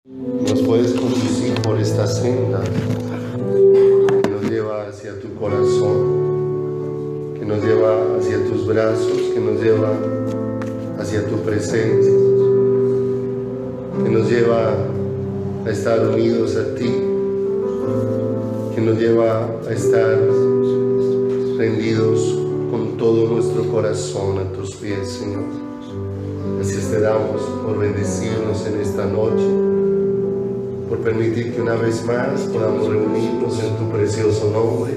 Nos puedes conducir por esta senda que nos lleva hacia tu corazón, que nos lleva hacia tus brazos, que nos lleva hacia tu presencia, que nos lleva a estar unidos a ti, que nos lleva a estar rendidos con todo nuestro corazón a tus pies, Señor. Gracias te damos por bendecirnos en esta noche, por permitir que una vez más podamos reunirnos en tu precioso nombre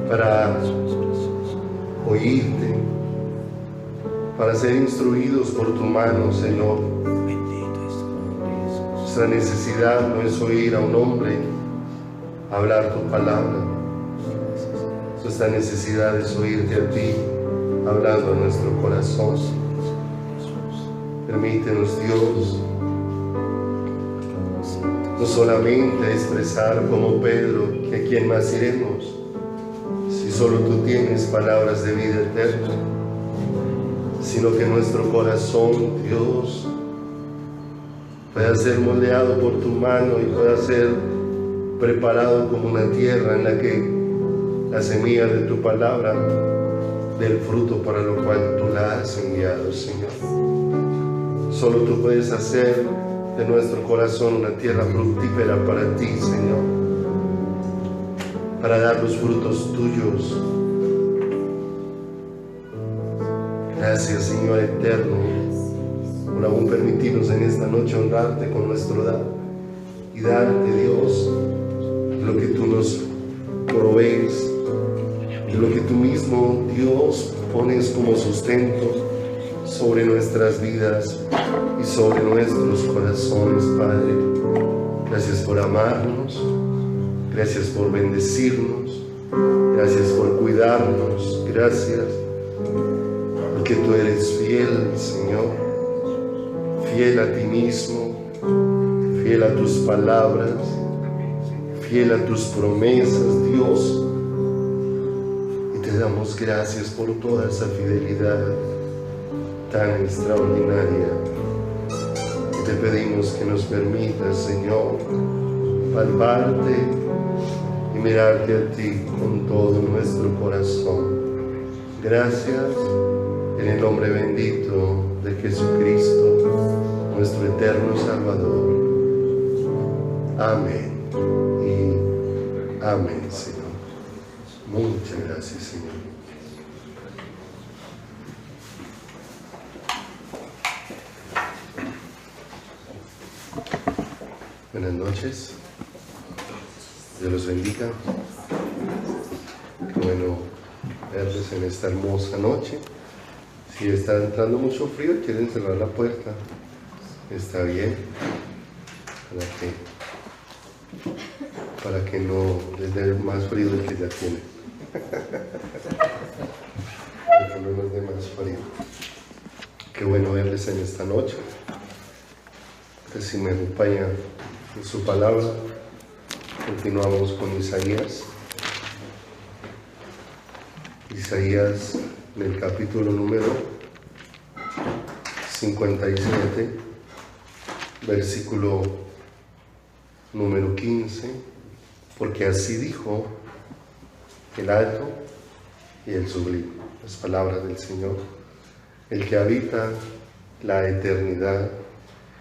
para oírte, para ser instruidos por tu mano, Señor. Nuestra necesidad no es oír a un hombre hablar tu palabra. Nuestra necesidad es oírte a ti hablando a nuestro corazón. Permítenos, Dios, no solamente expresar como Pedro que a quién más iremos, si solo tú tienes palabras de vida eterna, sino que nuestro corazón, Dios, pueda ser moldeado por tu mano y pueda ser preparado como una tierra en la que la semilla de tu palabra dé el fruto para lo cual tú la has enviado, Señor. Solo tú puedes hacer de nuestro corazón una tierra fructífera para ti, Señor, para dar los frutos tuyos. Gracias, Señor eterno, por aún permitirnos en esta noche honrarte con nuestro dar y darte, Dios, lo que tú nos provees, lo que tú mismo, Dios, pones como sustento sobre nuestras vidas y sobre nuestros corazones, Padre. Gracias por amarnos, gracias por bendecirnos, gracias por cuidarnos, gracias porque tú eres fiel, Señor, fiel a ti mismo, fiel a tus palabras, fiel a tus promesas, Dios, y te damos gracias por toda esa fidelidad tan extraordinaria. Y te pedimos que nos permitas, Señor, palparte y mirarte a ti con todo nuestro corazón. Gracias en el nombre bendito de Jesucristo, nuestro eterno Salvador. Amén y amén, Señor. Muchas gracias, Señor. Buenas noches, Dios los bendiga. Qué bueno verles en esta hermosa noche. Si está entrando mucho frío, quieren cerrar la puerta, está bien, para que no les dé más frío del que ya tienen. Para que no les dé más frío. Qué bueno verles en esta noche. Si me acompaña en su palabra, continuamos con Isaías. Isaías en el capítulo número 57, versículo número 15, porque así dijo el alto y el sublime, las palabras del Señor, el que habita la eternidad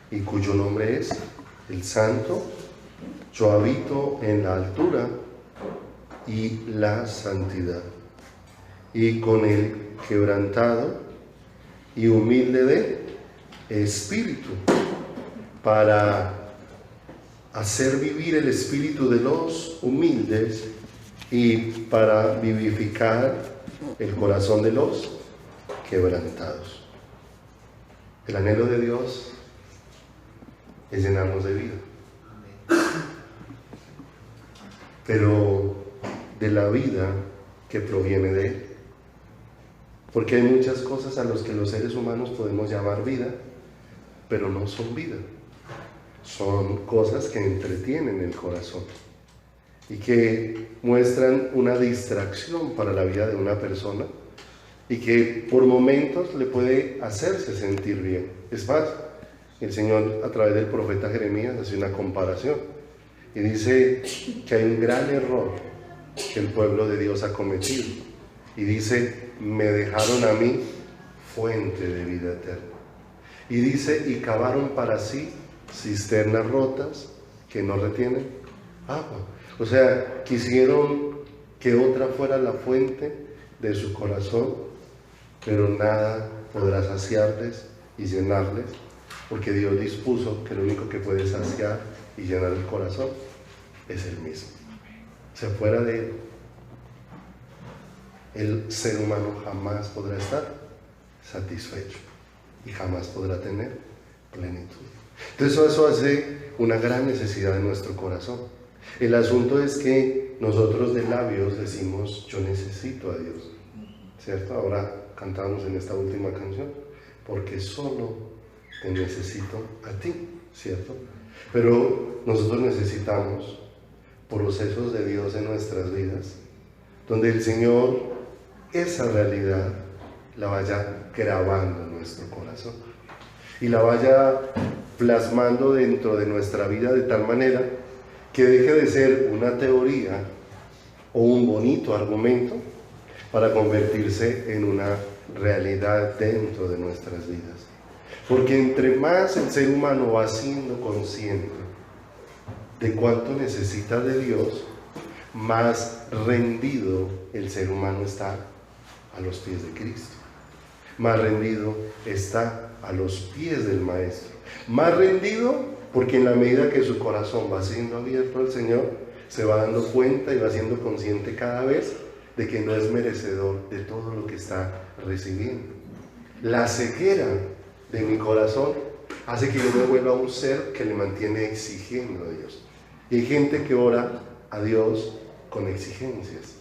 y cuyo nombre es el Santo. Yo habito en la altura y la santidad, y con el quebrantado y humilde de espíritu, para hacer vivir el espíritu de los humildes y para vivificar el corazón de los quebrantados. El anhelo de Dios es llenarnos de vida, pero de la vida que proviene de Él. Porque hay muchas cosas a las que los seres humanos podemos llamar vida, pero no son vida. Son cosas que entretienen el corazón y que muestran una distracción para la vida de una persona y que por momentos le puede hacerse sentir bien. Es más, el Señor a través del profeta Jeremías hace una comparación y dice que hay un gran error que el pueblo de Dios ha cometido. Y dice, me dejaron a mí fuente de vida eterna. Y dice, y cavaron para sí cisternas rotas que no retienen agua. O sea, quisieron que otra fuera la fuente de su corazón, pero nada podrá saciarles y llenarles, porque Dios dispuso que lo único que puede saciar y llenar el corazón es Él mismo. O sea, fuera de Él, el ser humano jamás podrá estar satisfecho y jamás podrá tener plenitud. Entonces eso hace una gran necesidad en nuestro corazón. El asunto es que nosotros de labios decimos, yo necesito a Dios, ¿cierto? Ahora cantamos en esta última canción, porque solo te necesito a ti, ¿cierto? Pero nosotros necesitamos procesos de Dios en nuestras vidas, donde el Señor esa realidad la vaya grabando en nuestro corazón y la vaya plasmando dentro de nuestra vida de tal manera que deje de ser una teoría o un bonito argumento para convertirse en una realidad dentro de nuestras vidas. Porque entre más el ser humano va siendo consciente de cuánto necesita de Dios, más rendido el ser humano está a los pies de Cristo. Más rendido está a los pies del Maestro. Más rendido porque en la medida que su corazón va siendo abierto al Señor, se va dando cuenta y va siendo consciente cada vez de que no es merecedor de todo lo que está recibiendo. La ceguera de mi corazón hace que yo me vuelva un ser que le mantiene exigiendo a Dios. Y hay gente que ora a Dios con exigencias.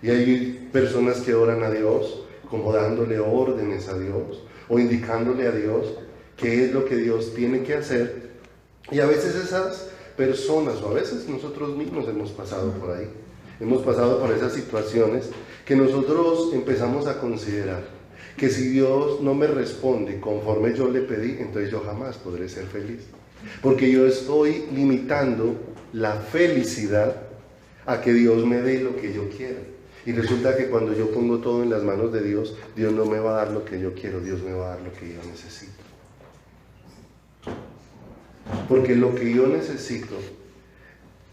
Y hay personas que oran a Dios como dándole órdenes a Dios o indicándole a Dios qué es lo que Dios tiene que hacer. Y a veces esas personas, o a veces nosotros mismos hemos pasado por ahí, hemos pasado por esas situaciones que nosotros empezamos a considerar que si Dios no me responde conforme yo le pedí, entonces yo jamás podré ser feliz. Porque yo estoy limitando la felicidad a que Dios me dé lo que yo quiera. Y resulta que cuando yo pongo todo en las manos de Dios, Dios no me va a dar lo que yo quiero, Dios me va a dar lo que yo necesito. Porque lo que yo necesito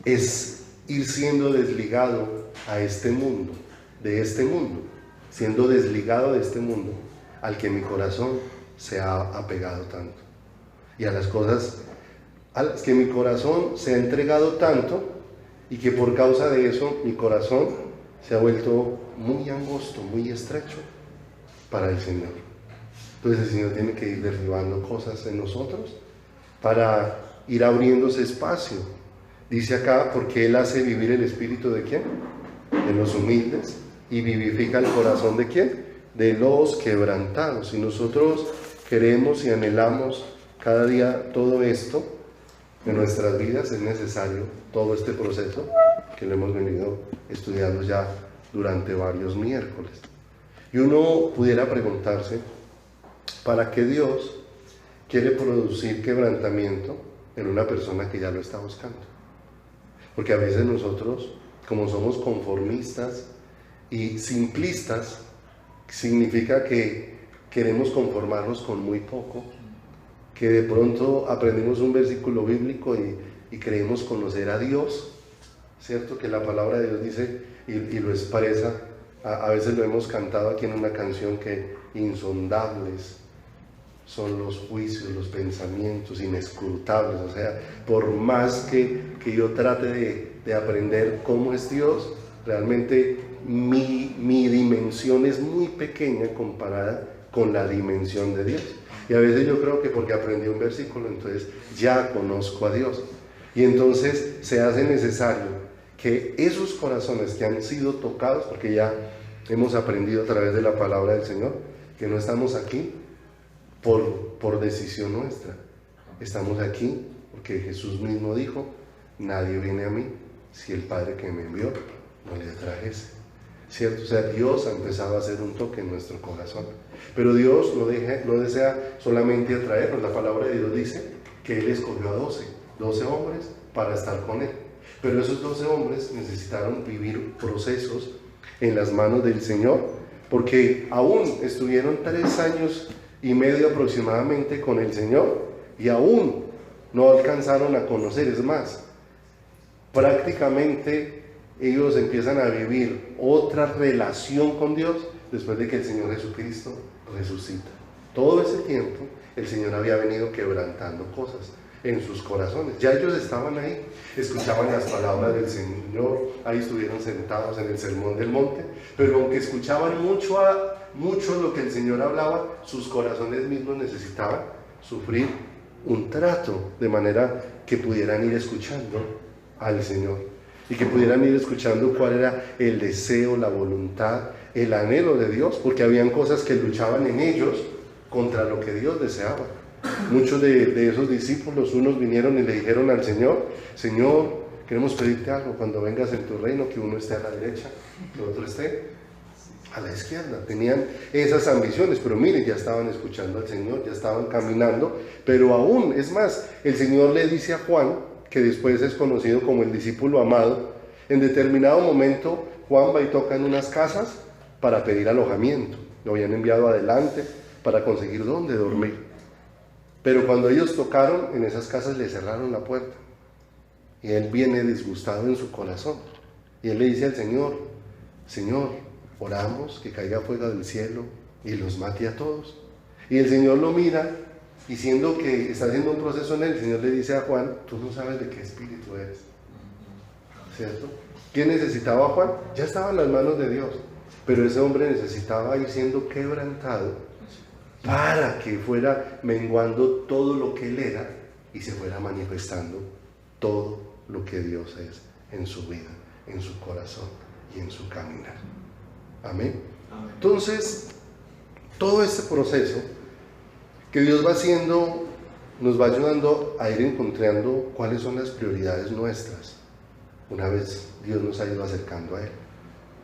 es ir siendo desligado a este mundo, de este mundo, siendo desligado de este mundo al que mi corazón se ha apegado tanto. Y a las cosas a las que mi corazón se ha entregado tanto y que por causa de eso mi corazón se ha vuelto muy angosto, muy estrecho para el Señor. Entonces el Señor tiene que ir derribando cosas en nosotros para ir abriéndose espacio. Dice acá, porque Él hace vivir el espíritu ¿de quién? De los humildes, y vivifica el corazón ¿de quién? De los quebrantados. Y nosotros queremos y anhelamos cada día todo esto en nuestras vidas, es necesario todo este proceso que lo hemos venido estudiando ya durante varios miércoles. Y uno pudiera preguntarse, ¿para qué Dios quiere producir quebrantamiento en una persona que ya lo está buscando? Porque a veces nosotros, como somos conformistas y simplistas, significa que queremos conformarnos con muy poco, que de pronto aprendimos un versículo bíblico y creemos conocer a Dios, ¿cierto? Que la palabra de Dios dice y lo expresa, a veces lo hemos cantado aquí en una canción, que insondables son los juicios, los pensamientos, inescrutables. O sea, por más que yo trate de aprender cómo es Dios, realmente mi dimensión es muy pequeña comparada con la dimensión de Dios. Y a veces yo creo que porque aprendí un versículo, entonces ya conozco a Dios. Y entonces se hace necesario que esos corazones que han sido tocados, porque ya hemos aprendido a través de la palabra del Señor, que no estamos aquí por decisión nuestra. Estamos aquí porque Jesús mismo dijo, nadie viene a mí si el Padre que me envió no le trajese. ¿cierto? O sea, Dios ha empezado a hacer un toque en nuestro corazón. Pero Dios no desea solamente atraernos. La palabra de Dios dice que Él escogió a 12 hombres para estar con Él. Pero esos 12 hombres necesitaron vivir procesos en las manos del Señor, porque aún estuvieron 3 años y medio aproximadamente con el Señor y aún no alcanzaron a conocer. Es más, prácticamente ellos empiezan a vivir otra relación con Dios después de que el Señor Jesucristo resucita. Todo ese tiempo el Señor había venido quebrantando cosas en sus corazones. Ya ellos estaban ahí, escuchaban las palabras del Señor, ahí estuvieron sentados en el Sermón del Monte, pero aunque escuchaban mucho lo que el Señor hablaba, sus corazones mismos necesitaban sufrir un trato, de manera que pudieran ir escuchando al Señor y que pudieran ir escuchando cuál era el deseo, la voluntad, el anhelo de Dios, porque habían cosas que luchaban en ellos contra lo que Dios deseaba. Muchos de esos discípulos, unos vinieron y le dijeron al Señor: Señor, queremos pedirte algo cuando vengas en tu reino, que uno esté a la derecha, que otro esté a la izquierda. Tenían esas ambiciones, pero miren, ya estaban escuchando al Señor, ya estaban caminando, pero aún, es más, el Señor le dice a Juan, que después es conocido como el discípulo amado, en determinado momento Juan va y toca en unas casas para pedir alojamiento. Lo habían enviado adelante para conseguir dónde dormir. Pero cuando ellos tocaron en esas casas, le cerraron la puerta. Y él viene disgustado en su corazón. Y él le dice al Señor: Señor, oramos que caiga fuego del cielo y los mate a todos. Y el Señor lo mira, y siendo que está haciendo un proceso en él, el Señor le dice a Juan: tú no sabes de qué espíritu eres, ¿cierto? ¿Quién necesitaba a Juan? Ya estaba en las manos de Dios, pero ese hombre necesitaba ir siendo quebrantado para que fuera menguando todo lo que él era y se fuera manifestando todo lo que Dios es en su vida, en su corazón y en su caminar. Amén. Entonces, todo este proceso que Dios va haciendo nos va ayudando a ir encontrando cuáles son las prioridades nuestras una vez Dios nos ha ido acercando a Él.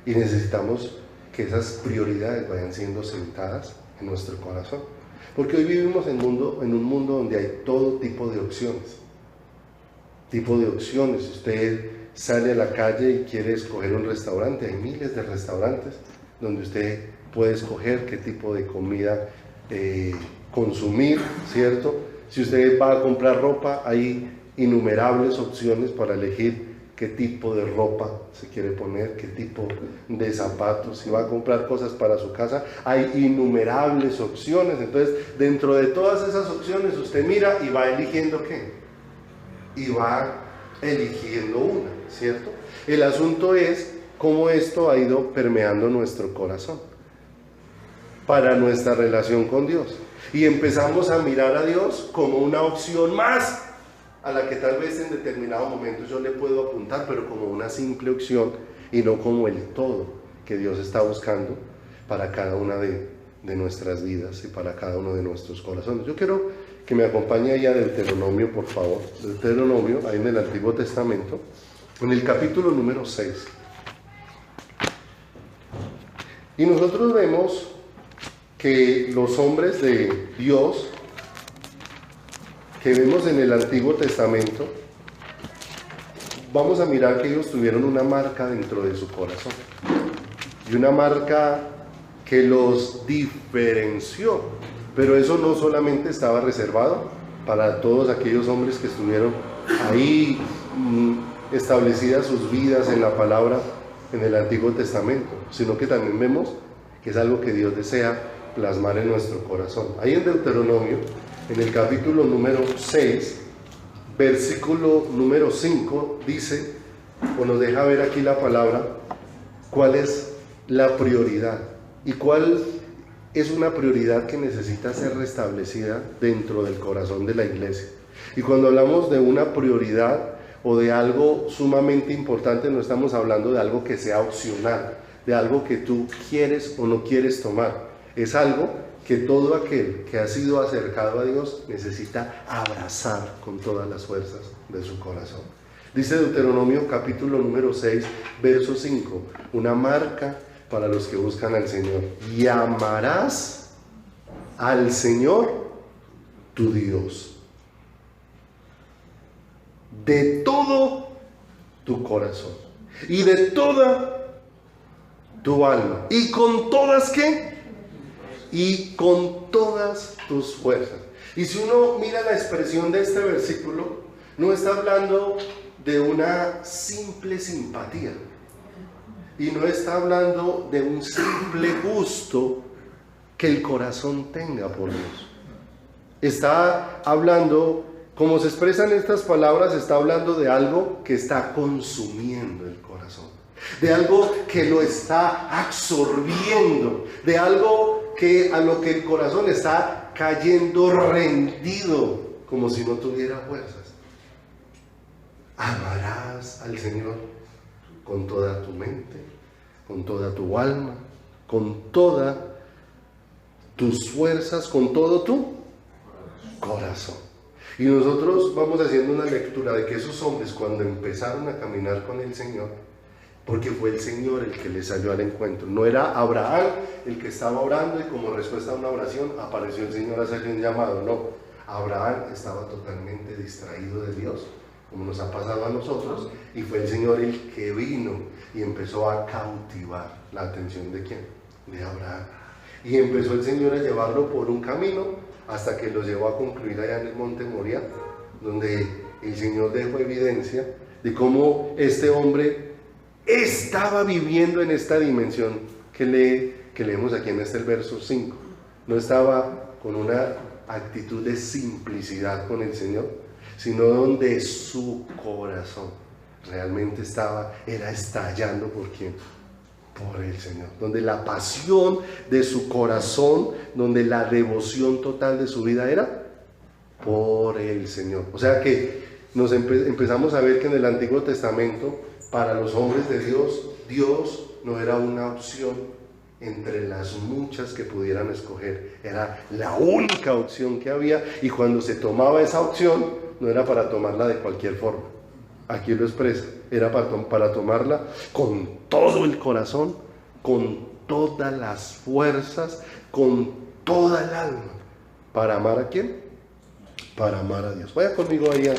Y necesitamos que esas prioridades vayan siendo sentadas en nuestro corazón, porque hoy vivimos en un mundo donde hay todo tipo de opciones. Si usted sale a la calle y quiere escoger un restaurante, hay miles de restaurantes donde usted puede escoger qué tipo de comida consumir, ¿cierto? Si usted va a comprar ropa, hay innumerables opciones para elegir qué tipo de ropa se quiere poner, qué tipo de zapatos. Si va a comprar cosas para su casa, hay innumerables opciones. Entonces, dentro de todas esas opciones, usted mira y va eligiendo qué. Y va eligiendo una, ¿cierto? El asunto es cómo esto ha ido permeando nuestro corazón para nuestra relación con Dios. Y empezamos a mirar a Dios como una opción más, a la que tal vez en determinado momento yo le puedo apuntar, pero como una simple opción y no como el todo que Dios está buscando para cada una de nuestras vidas y para cada uno de nuestros corazones. Yo quiero que me acompañe ahí a Deuteronomio, por favor. Deuteronomio, ahí en el Antiguo Testamento, en el capítulo número 6. Y nosotros vemos que los hombres de Dios que vemos en el Antiguo Testamento, vamos a mirar que ellos tuvieron una marca dentro de su corazón, y una marca que los diferenció. Pero eso no solamente estaba reservado para todos aquellos hombres que estuvieron ahí establecidas sus vidas en la palabra en el Antiguo Testamento, sino que también vemos que es algo que Dios desea plasmar en nuestro corazón. Ahí en Deuteronomio, en el capítulo número 6, versículo número 5, dice, o nos deja ver aquí la palabra, cuál es la prioridad y cuál es una prioridad que necesita ser restablecida dentro del corazón de la iglesia. Y cuando hablamos de una prioridad o de algo sumamente importante, no estamos hablando de algo que sea opcional, de algo que tú quieres o no quieres tomar. Es algo que todo aquel que ha sido acercado a Dios necesita abrazar con todas las fuerzas de su corazón. Dice Deuteronomio capítulo número 6, verso 5, una marca para los que buscan al Señor. Y amarás al Señor tu Dios de todo tu corazón y de toda tu alma y con todas ¿qué? Y con todas tus fuerzas. Y si uno mira la expresión de este versículo, no está hablando de una simple simpatía y no está hablando de un simple gusto que el corazón tenga por Dios. Está hablando, como se expresan estas palabras, está hablando de algo que está consumiendo el corazón, de algo que lo está absorbiendo, de algo que a lo que el corazón está cayendo rendido, como si no tuviera fuerzas. Amarás al Señor con toda tu mente, con toda tu alma, con todas tus fuerzas, con todo tu corazón. Y nosotros vamos haciendo una lectura de que esos hombres, cuando empezaron a caminar con el Señor, porque fue el Señor el que les salió al encuentro, no era Abraham el que estaba orando y como respuesta a una oración apareció el Señor a hacerle un llamado, no, Abraham estaba totalmente distraído de Dios, como nos ha pasado a nosotros, y fue el Señor el que vino y empezó a cautivar la atención de ¿quién? De Abraham. Y empezó el Señor a llevarlo por un camino hasta que lo llevó a concluir allá en el monte Moria, donde el Señor dejó evidencia de cómo este hombre estaba viviendo en esta dimensión que leemos aquí en el verso 5. No estaba con una actitud de simplicidad con el Señor, sino donde su corazón realmente era estallando ¿por quién? Por el Señor, donde la pasión de su corazón, donde la devoción total de su vida era por el Señor. O sea que nos empezamos a ver que en el Antiguo Testamento, para los hombres de Dios, Dios no era una opción entre las muchas que pudieran escoger, era la única opción que había, y cuando se tomaba esa opción, no era para tomarla de cualquier forma. Aquí lo expresa, era para tomarla con todo el corazón, con todas las fuerzas, con toda el alma. ¿Para amar a quién? Para amar a Dios. Vaya conmigo ahí a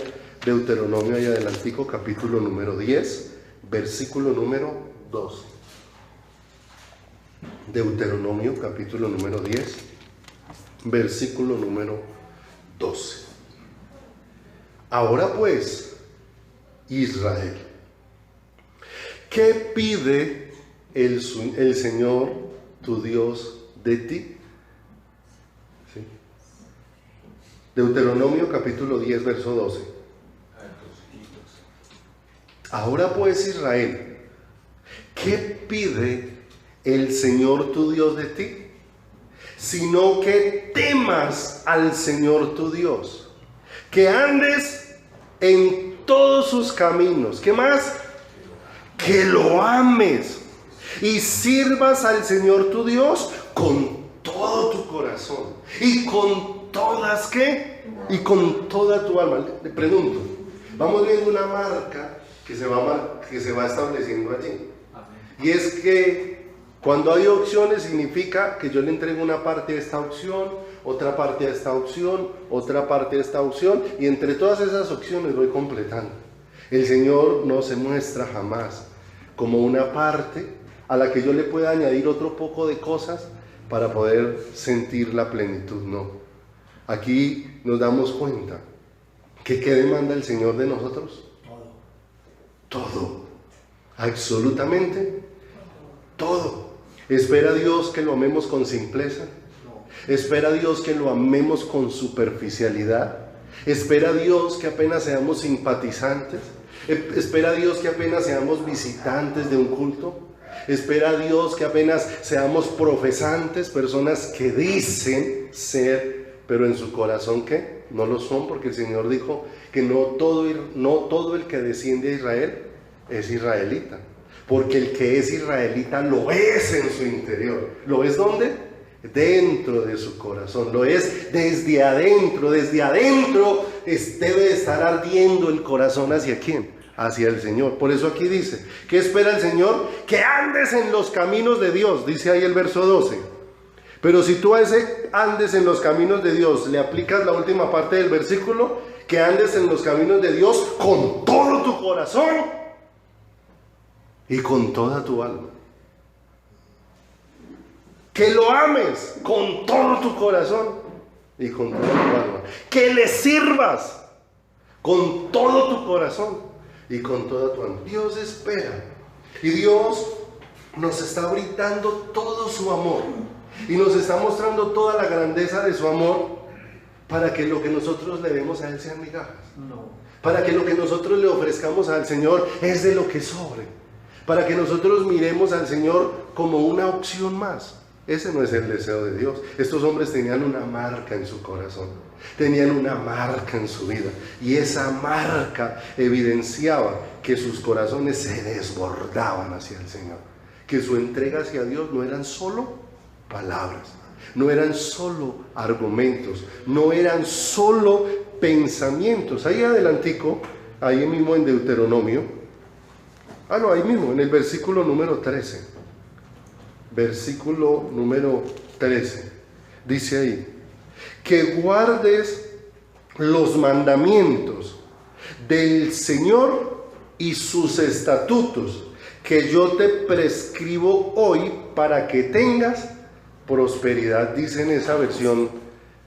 Deuteronomio, ahí adelantico, capítulo número 10, versículo número 12. Deuteronomio, capítulo número 10, versículo número 12. Ahora pues, Israel, ¿qué pide el Señor tu Dios de ti? ¿Sí? Deuteronomio capítulo 10, verso 12. Ahora pues, Israel, ¿qué pide el Señor tu Dios de ti? Sino que temas al Señor tu Dios, que andes en todos sus caminos. ¿Qué más? Que lo ames y sirvas al Señor tu Dios con todo tu corazón y con todas ¿qué? Y con toda tu alma. Le pregunto, vamos viendo una marca que se va estableciendo allí. Y es que cuando hay opciones significa que yo le entrego una parte de esta opción, otra parte de esta opción, otra parte de esta opción, y entre todas esas opciones voy completando. El Señor no se muestra jamás como una parte a la que yo le pueda añadir otro poco de cosas para poder sentir la plenitud, no. Aquí nos damos cuenta que ¿qué demanda el Señor de nosotros? Todo, absolutamente todo. ¿Espera Dios que lo amemos con simpleza? ¿Espera Dios que lo amemos con superficialidad? ¿Espera Dios que apenas seamos simpatizantes? ¿Espera Dios que apenas seamos visitantes de un culto? ¿Espera Dios que apenas seamos profesantes, personas que dicen ser, pero en su corazón ¿qué? No lo son, porque el Señor dijo que no todo el que desciende a Israel es israelita, porque el que es israelita lo es en su interior. ¿Lo es dónde? Dentro de su corazón, lo es desde adentro. Debe estar ardiendo el corazón. ¿Hacia quién? hacia el Señor. Por eso aquí dice, ¿qué espera el Señor? Que andes en los caminos de Dios, dice ahí el verso 12. Pero si tú a ese andes en los caminos de Dios le aplicas la última parte del versículo, que andes en los caminos de Dios con todo tu corazón y con toda tu alma. Que lo ames con todo tu corazón y con toda tu alma. Que le sirvas con todo tu corazón y con toda tu alma. Dios espera. Y Dios nos está brindando todo su amor. Y nos está mostrando toda la grandeza de su amor para que lo que nosotros le demos a Él sean migajas. Para que lo que nosotros le ofrezcamos al Señor es de lo que sobre. Para que nosotros miremos al Señor como una opción más. Ese no es el deseo de Dios. Estos hombres tenían una marca en su corazón. Tenían una marca en su vida. Y esa marca evidenciaba que sus corazones se desbordaban hacia el Señor. Que su entrega hacia Dios no eran solo palabras. No eran solo argumentos. No eran solo pensamientos. Ahí adelantico, ahí mismo en Deuteronomio. Ahí mismo, en el versículo número 13. Versículo número 13. Dice ahí, que guardes los mandamientos del Señor y sus estatutos que yo te prescribo hoy para que tengas prosperidad, dice en esa versión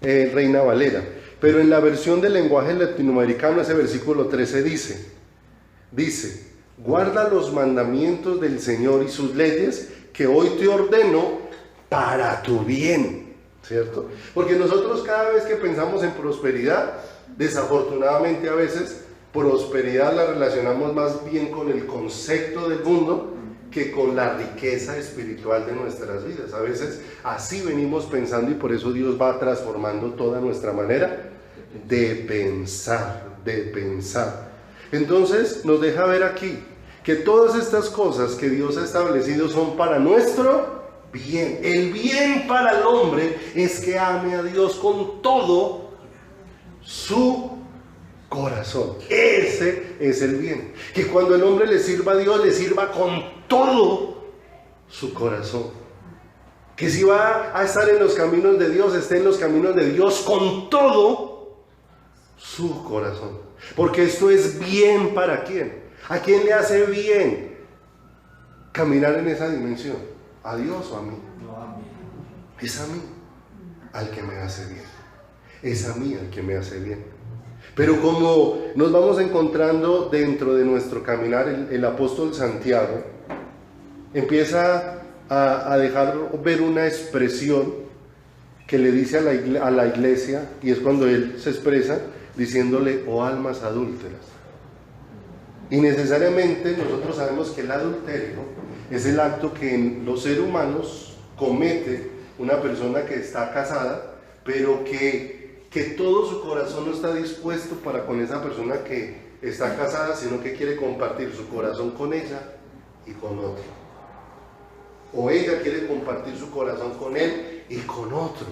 Reina Valera. Pero en la versión del lenguaje latinoamericano ese versículo 13 dice, guarda los mandamientos del Señor y sus leyes que hoy te ordeno para tu bien, ¿cierto? Porque nosotros cada vez que pensamos en prosperidad, desafortunadamente a veces prosperidad la relacionamos más bien con el concepto del mundo que con la riqueza espiritual de nuestras vidas. A veces así venimos pensando y por eso Dios va transformando toda nuestra manera de pensar. Entonces nos deja ver aquí que todas estas cosas que Dios ha establecido son para nuestro bien. El bien para el hombre es que ame a Dios con todo su corazón. Ese es el bien. Que cuando el hombre le sirva a Dios, le sirva con todo su corazón. Que si va a estar en los caminos de Dios, esté en los caminos de Dios con todo su corazón. Porque esto es bien para quién. ¿A quién le hace bien caminar en esa dimensión? ¿A Dios o a mí? No, a mí. Es a mí al que me hace bien. Es a mí al que me hace bien. Pero como nos vamos encontrando dentro de nuestro caminar, el apóstol Santiago empieza a dejar ver una expresión que le dice a la iglesia, y es cuando él se expresa diciéndole, oh almas adúlteras. Y necesariamente nosotros sabemos que el adulterio es el acto que los seres humanos comete una persona que está casada, pero que todo su corazón no está dispuesto para con esa persona que está casada, sino que quiere compartir su corazón con ella y con otro. O ella quiere compartir su corazón con él y con otro.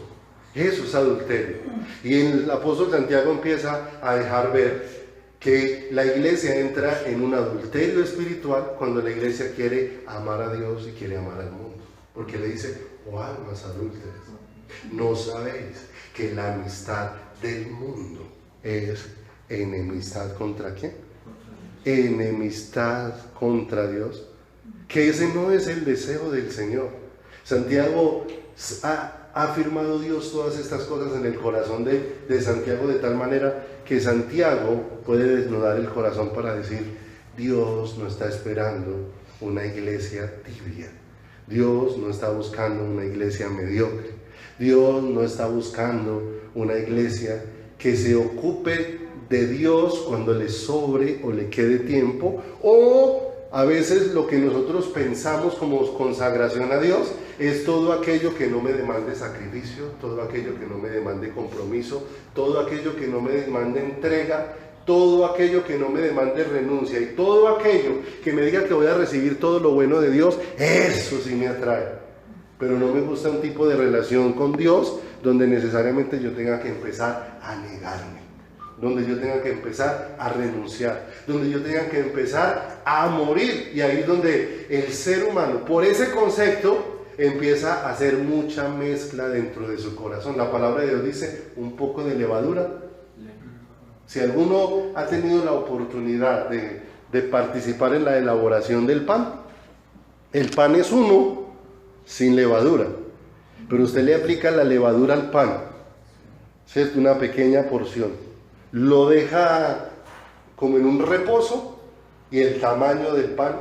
Eso es adulterio. Y el apóstol Santiago empieza a dejar ver que la iglesia entra en un adulterio espiritual cuando la iglesia quiere amar a Dios y quiere amar al mundo. Porque le dice, oh almas adúlteras, ¿no sabéis que la amistad del mundo es enemistad contra quién? Enemistad contra Dios. Que ese no es el deseo del Señor. Santiago ha afirmado Dios todas estas cosas en el corazón de Santiago, de tal manera que Santiago puede desnudar el corazón para decir, Dios no está esperando una iglesia tibia. Dios no está buscando una iglesia mediocre. Dios no está buscando una iglesia que se ocupe de Dios cuando le sobre o le quede tiempo, o a veces lo que nosotros pensamos como consagración a Dios es todo aquello que no me demande sacrificio, todo aquello que no me demande compromiso, todo aquello que no me demande entrega, todo aquello que no me demande renuncia y todo aquello que me diga que voy a recibir todo lo bueno de Dios. Eso sí me atrae. Pero no me gusta un tipo de relación con Dios donde necesariamente yo tenga que empezar a negarme, donde yo tenga que empezar a renunciar, donde yo tenga que empezar a morir. Y ahí es donde el ser humano, por ese concepto, empieza a hacer mucha mezcla dentro de su corazón. La palabra de Dios dice, un poco de levadura. Si alguno ha tenido la oportunidad de participar en la elaboración del pan, el pan es uno sin levadura, pero usted le aplica la levadura al pan, ¿cierto? Una pequeña porción, lo deja como en un reposo y el tamaño del pan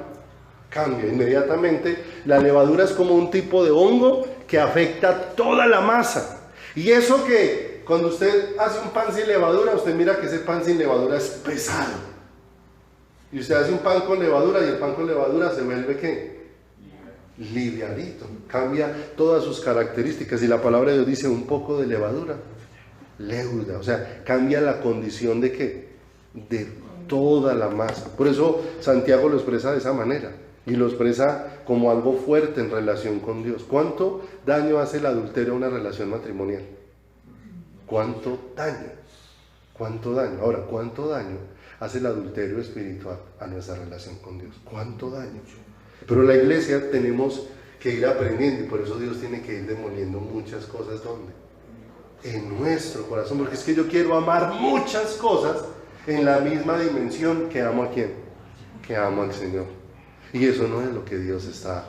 cambia inmediatamente. La levadura es como un tipo de hongo que afecta toda la masa, y eso que cuando usted hace un pan sin levadura, usted mira que ese pan sin levadura es pesado, y usted hace un pan con levadura y el pan con levadura se vuelve ¿qué? Livianito, cambia todas sus características. Y la palabra de Dios dice, un poco de levadura leuda, o sea, cambia la condición de ¿qué? De toda la masa. Por eso Santiago lo expresa de esa manera, y lo expresa como algo fuerte en relación con Dios. ¿Cuánto daño hace el adulterio a una relación matrimonial? ¿Cuánto daño? ¿Cuánto daño? Ahora, ¿cuánto daño hace el adulterio espiritual a nuestra relación con Dios? ¿Cuánto daño? Pero la iglesia tenemos que ir aprendiendo, y por eso Dios tiene que ir demoliendo muchas cosas. ¿Dónde? En nuestro corazón, porque es que yo quiero amar muchas cosas en la misma dimensión que amo a ¿quién? Que amo al Señor. Y eso no es lo que Dios está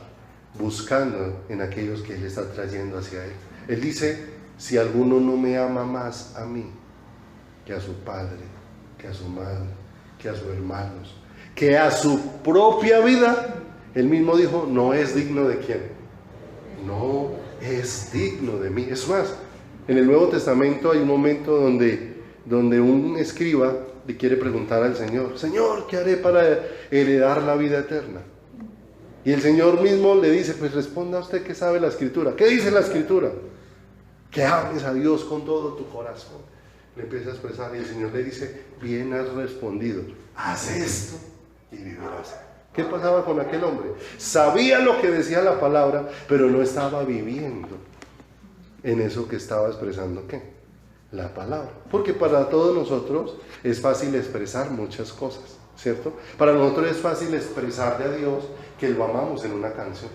buscando en aquellos que Él está trayendo hacia Él. Él dice, si alguno no me ama más a mí que a su padre, que a su madre, que a sus hermanos, que a su propia vida, Él mismo dijo, no es digno de ¿quién? No es digno de mí. Es más, en el Nuevo Testamento hay un momento donde un escriba le quiere preguntar al Señor, Señor, ¿qué haré para heredar la vida eterna? Y el Señor mismo le dice, pues responda usted que sabe la Escritura. ¿Qué dice la Escritura? Que ames a Dios con todo tu corazón. Le empieza a expresar y el Señor le dice, bien has respondido, haz esto y vivirás. ¿Qué pasaba con aquel hombre? Sabía lo que decía la palabra, pero no estaba viviendo en eso que estaba expresando, ¿qué? La palabra. Porque para todos nosotros es fácil expresar muchas cosas, ¿cierto? Para nosotros es fácil expresarle a Dios que lo amamos en una canción.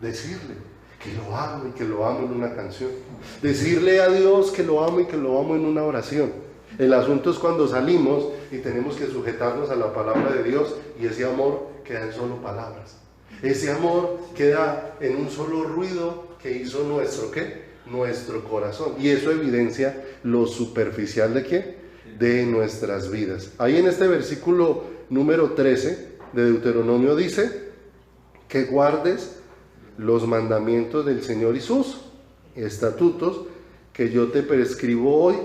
Decirle que lo amo y que lo amo en una canción. Decirle a Dios que lo amo y que lo amo en una oración. El asunto es cuando salimos y tenemos que sujetarnos a la palabra de Dios, y ese amor queda en solo palabras. Ese amor queda en un solo ruido que hizo nuestro, ¿qué? Nuestro corazón. Y eso evidencia lo superficial de ¿qué? De nuestras vidas. Ahí en este versículo número 13 de Deuteronomio dice que guardes los mandamientos del Señor y sus estatutos que yo te prescribo hoy,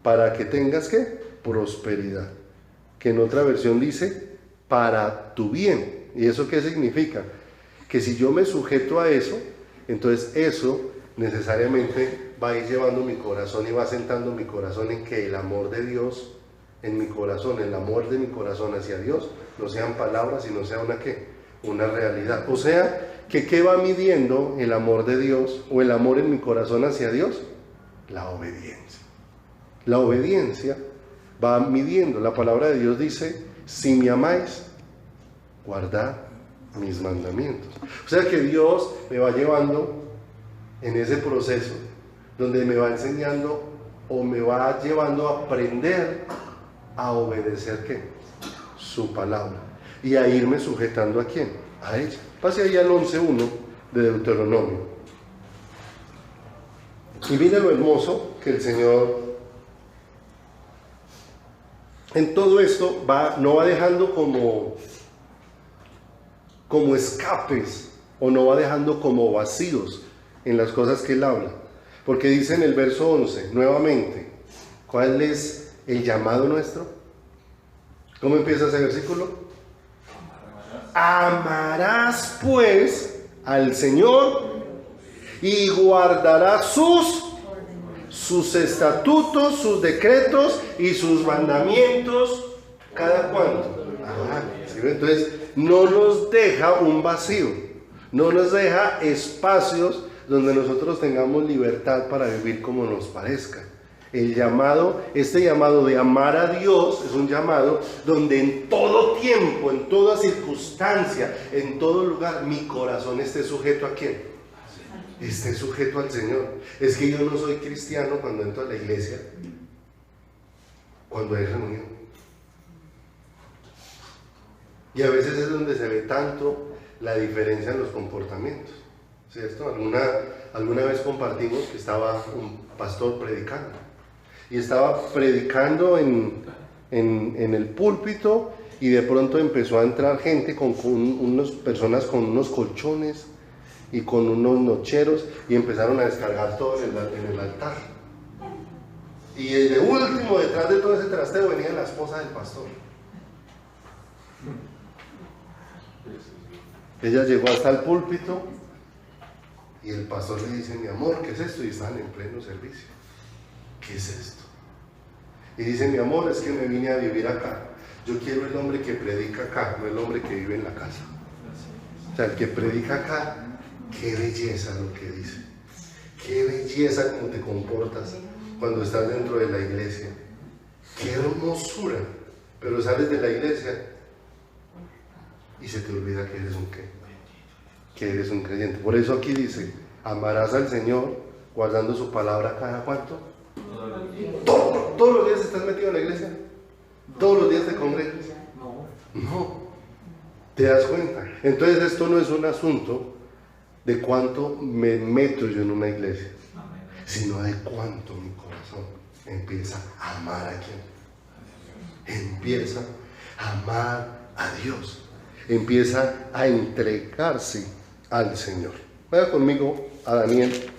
para que tengas ¿qué? Prosperidad. Que en otra versión dice para tu bien. ¿Y eso qué significa? Que si yo me sujeto a eso, entonces eso necesariamente va a ir llevando mi corazón y va sentando mi corazón en que el amor de Dios en mi corazón, el amor de mi corazón hacia Dios, no sean palabras, sino sea una ¿qué? Una realidad. O sea, que ¿qué va midiendo el amor de Dios o el amor en mi corazón hacia Dios? La obediencia. La obediencia va midiendo. La palabra de Dios dice, si me amáis, guardad mis mandamientos. O sea que Dios me va llevando en ese proceso, donde me va enseñando o me va llevando a aprender a obedecer ¿qué? Su palabra, y a irme sujetando ¿a quién? A ella. Pase ahí al 11.1 de Deuteronomio. Y mire lo hermoso que el Señor en todo esto no va dejando como escapes, o no va dejando como vacíos en las cosas que Él habla. Porque dice en el verso 11, nuevamente, ¿cuál es el llamado nuestro? ¿Cómo empieza ese versículo? Amarás pues al Señor y guardarás sus estatutos, sus decretos y sus mandamientos. ¿Cada cuánto? ¿Sí? Entonces no nos deja un vacío, no nos deja espacios donde nosotros tengamos libertad para vivir como nos parezca. El llamado, este llamado de amar a Dios es un llamado donde en todo tiempo, en toda circunstancia, en todo lugar, mi corazón esté sujeto ¿a quién? Esté sujeto al Señor. Es que yo no soy cristiano cuando entro a la iglesia, cuando hay reunión. Y a veces es donde se ve tanto la diferencia en los comportamientos, ¿cierto? Alguna vez compartimos que estaba un pastor predicando. Y estaba predicando en el púlpito y de pronto empezó a entrar gente con unas personas con unos colchones y con unos nocheros y empezaron a descargar todo en el altar. Y de último, detrás de todo ese trasteo, venía la esposa del pastor. Ella llegó hasta el púlpito y el pastor le dice: mi amor, ¿qué es esto? Y estaban en pleno servicio. ¿Qué es esto? Y dice: mi amor, es que me vine a vivir acá. Yo quiero el hombre que predica acá, no el hombre que vive en la casa. O sea, el que predica acá, qué belleza lo que dice. Qué belleza cómo te comportas cuando estás dentro de la iglesia. Qué hermosura. Pero sales de la iglesia y se te olvida que eres un qué. Que eres un creyente. Por eso aquí dice: amarás al Señor guardando su palabra cada cuánto. Todos los días estás metido en la iglesia. Todos los días te congregas. No. ¿Te das cuenta? Entonces esto no es un asunto de cuánto me meto yo en una iglesia, sino de cuánto mi corazón empieza a amar a quién. Empieza a amar a Dios. Empieza a entregarse al Señor. Vaya conmigo a Daniel,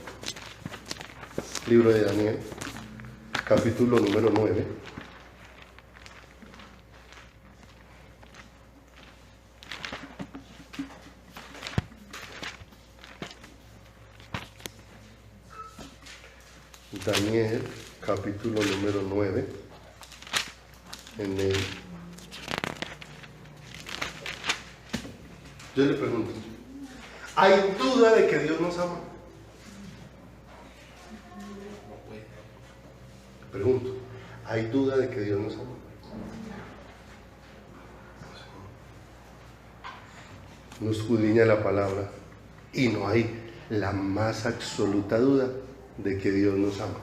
libro de Daniel, capítulo número 9. Daniel, capítulo número 9, yo le pregunto: ¿hay duda de que Dios nos ama? Pregunto: ¿hay duda de que Dios nos ama? Nos escudriña la palabra y no hay la más absoluta duda de que Dios nos ama.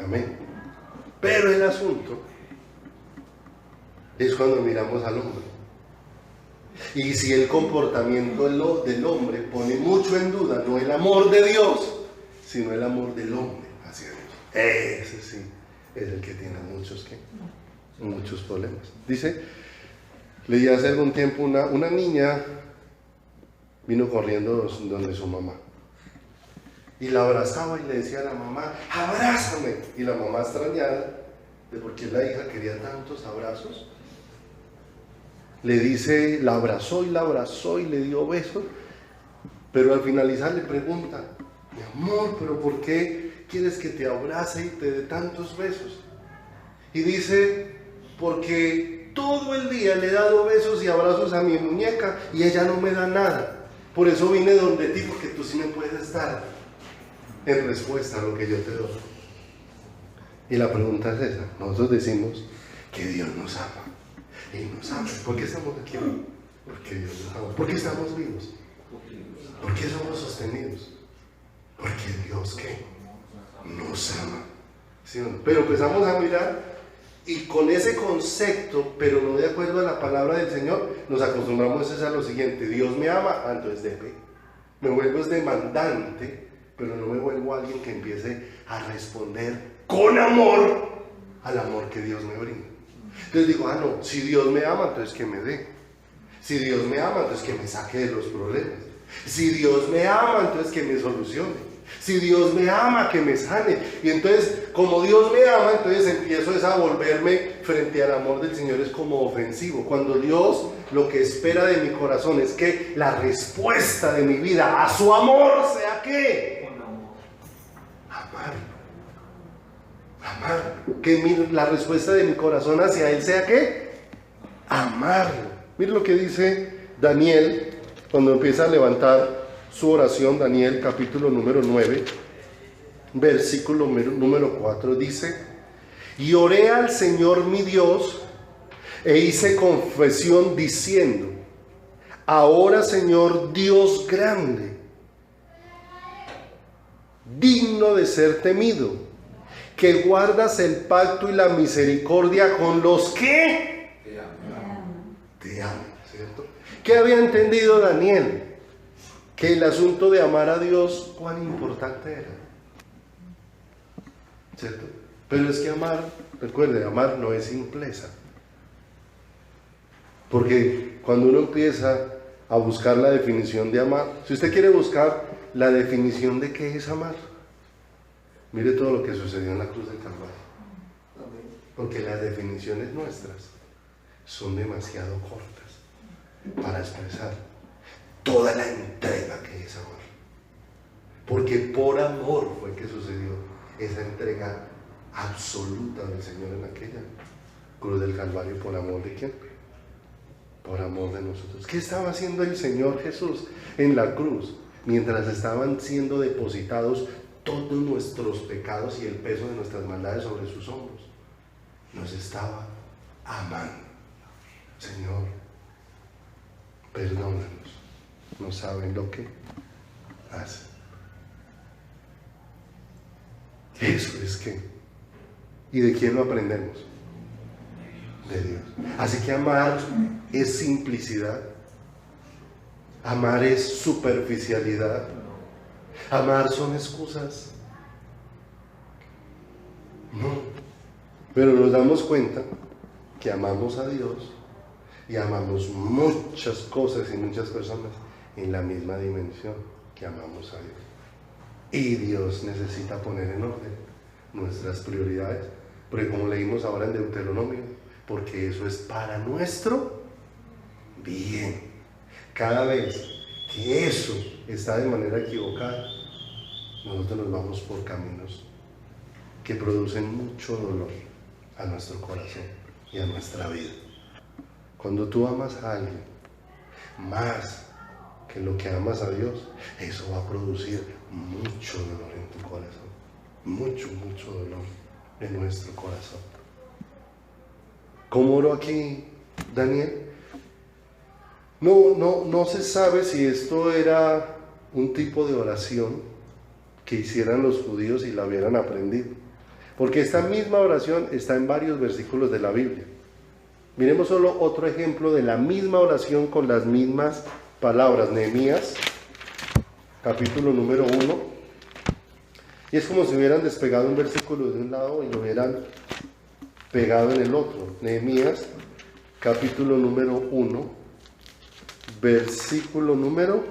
Amén. Pero el asunto es cuando miramos al hombre. Y si el comportamiento del hombre pone mucho en duda, no el amor de Dios, sino el amor del hombre hacia Dios. Ese sí es el que tiene muchos problemas. Dice, leí hace algún tiempo una niña vino corriendo donde su mamá. Y la abrazaba y le decía a la mamá: abrázame. Y la mamá, extrañada de por qué la hija quería tantos abrazos, le dice, la abrazó y le dio besos, pero al finalizar le pregunta: mi amor, pero ¿por qué quieres que te abrace y te dé tantos besos? Y dice: porque todo el día le he dado besos y abrazos a mi muñeca y ella no me da nada. Por eso vine donde ti, porque tú sí me puedes dar en respuesta a lo que yo te doy. Y la pregunta es esa. Nosotros decimos que Dios nos ama y nos ama. ¿Por qué estamos aquí? Porque Dios nos ama. ¿Por qué estamos vivos? ¿Por qué somos sostenidos? Porque Dios ¿qué? Nos ama. ¿Sí o no? Pero empezamos a mirar y con ese concepto, pero no de acuerdo a la palabra del Señor, nos acostumbramos a lo siguiente: Dios me ama, entonces debe. Me vuelvo demandante, pero no me vuelvo alguien que empiece a responder con amor al amor que Dios me brinda. Entonces digo: no, si Dios me ama, entonces que me dé. Si Dios me ama, entonces que me saque de los problemas. Si Dios me ama, entonces que me solucione. Si Dios me ama, que me sane. Y entonces, como Dios me ama, entonces empiezo a volverme frente al amor del Señor es como ofensivo. Cuando Dios lo que espera de mi corazón es que la respuesta de mi vida a su amor sea ¿qué? Amar. Que la respuesta de mi corazón hacia Él sea ¿qué? Amarlo. Mira lo que dice Daniel cuando empieza a levantar su oración. Daniel capítulo número 9, versículo número 4 dice: y oré al Señor mi Dios e hice confesión diciendo: ahora, Señor Dios grande, digno de ser temido, que guardas el pacto y la misericordia con los que te aman, ¿cierto? ¿Qué había entendido Daniel? Que el asunto de amar a Dios, cuán importante era, ¿cierto? Pero es que amar, recuerde, amar no es simpleza. Porque cuando uno empieza a buscar la definición de amar, si usted quiere buscar la definición de qué es amar, mire todo lo que sucedió en la cruz del Calvario. Porque las definiciones nuestras son demasiado cortas para expresar toda la entrega que es amar. Porque por amor fue que sucedió esa entrega absoluta del Señor en aquella cruz del Calvario. ¿Por amor de quién? Por amor de nosotros. ¿Qué estaba haciendo el Señor Jesús en la cruz? Mientras estaban siendo depositados todos nuestros pecados y el peso de nuestras maldades sobre sus hombros, nos estaba amando. Señor, perdónanos, no saben lo que hacen. Eso es que, ¿y de quién lo aprendemos? De Dios. Así que amar es simplicidad, amar es superficialidad, amar son excusas. No, pero nos damos cuenta que amamos a Dios y amamos muchas cosas y muchas personas en la misma dimensión que amamos a Dios. Y Dios necesita poner en orden nuestras prioridades, porque como leímos ahora en Deuteronomio, porque eso es para nuestro bien. Cada vez que eso está de manera equivocada, nosotros nos vamos por caminos que producen mucho dolor a nuestro corazón y a nuestra vida. Cuando tú amas a alguien más que lo que amas a Dios, eso va a producir mucho dolor en tu corazón, mucho dolor en nuestro corazón. ¿Cómo oró aquí Daniel? No se sabe si esto era un tipo de oración que hicieran los judíos y la hubieran aprendido, porque esta misma oración está en varios versículos de la Biblia. Miremos solo otro ejemplo de la misma oración con las mismas palabras. Nehemías, capítulo número 1. Y es como si hubieran despegado un versículo de un lado y lo hubieran pegado en el otro. Nehemías, capítulo número 1, versículo número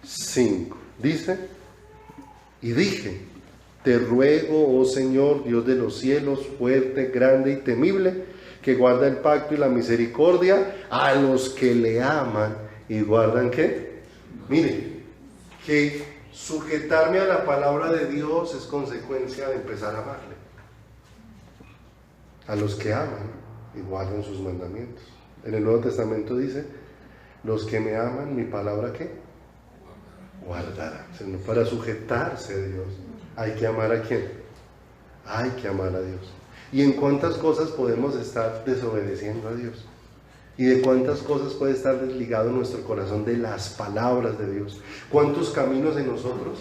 5. Dice: y dije, te ruego, oh Señor, Dios de los cielos, fuerte, grande y temible, que guarda el pacto y la misericordia a los que le aman y guardan ¿qué? Mire, que sujetarme a la palabra de Dios es consecuencia de empezar a amarle. A los que aman y guardan sus mandamientos. En el Nuevo Testamento dice: los que me aman, mi palabra ¿qué? Guardarán. Para sujetarse a Dios hay que amar a quién? Hay que amar a Dios. ¿Y en cuántas cosas podemos estar desobedeciendo a Dios? ¿Y de cuántas cosas puede estar desligado nuestro corazón de las palabras de Dios? ¿Cuántos caminos en nosotros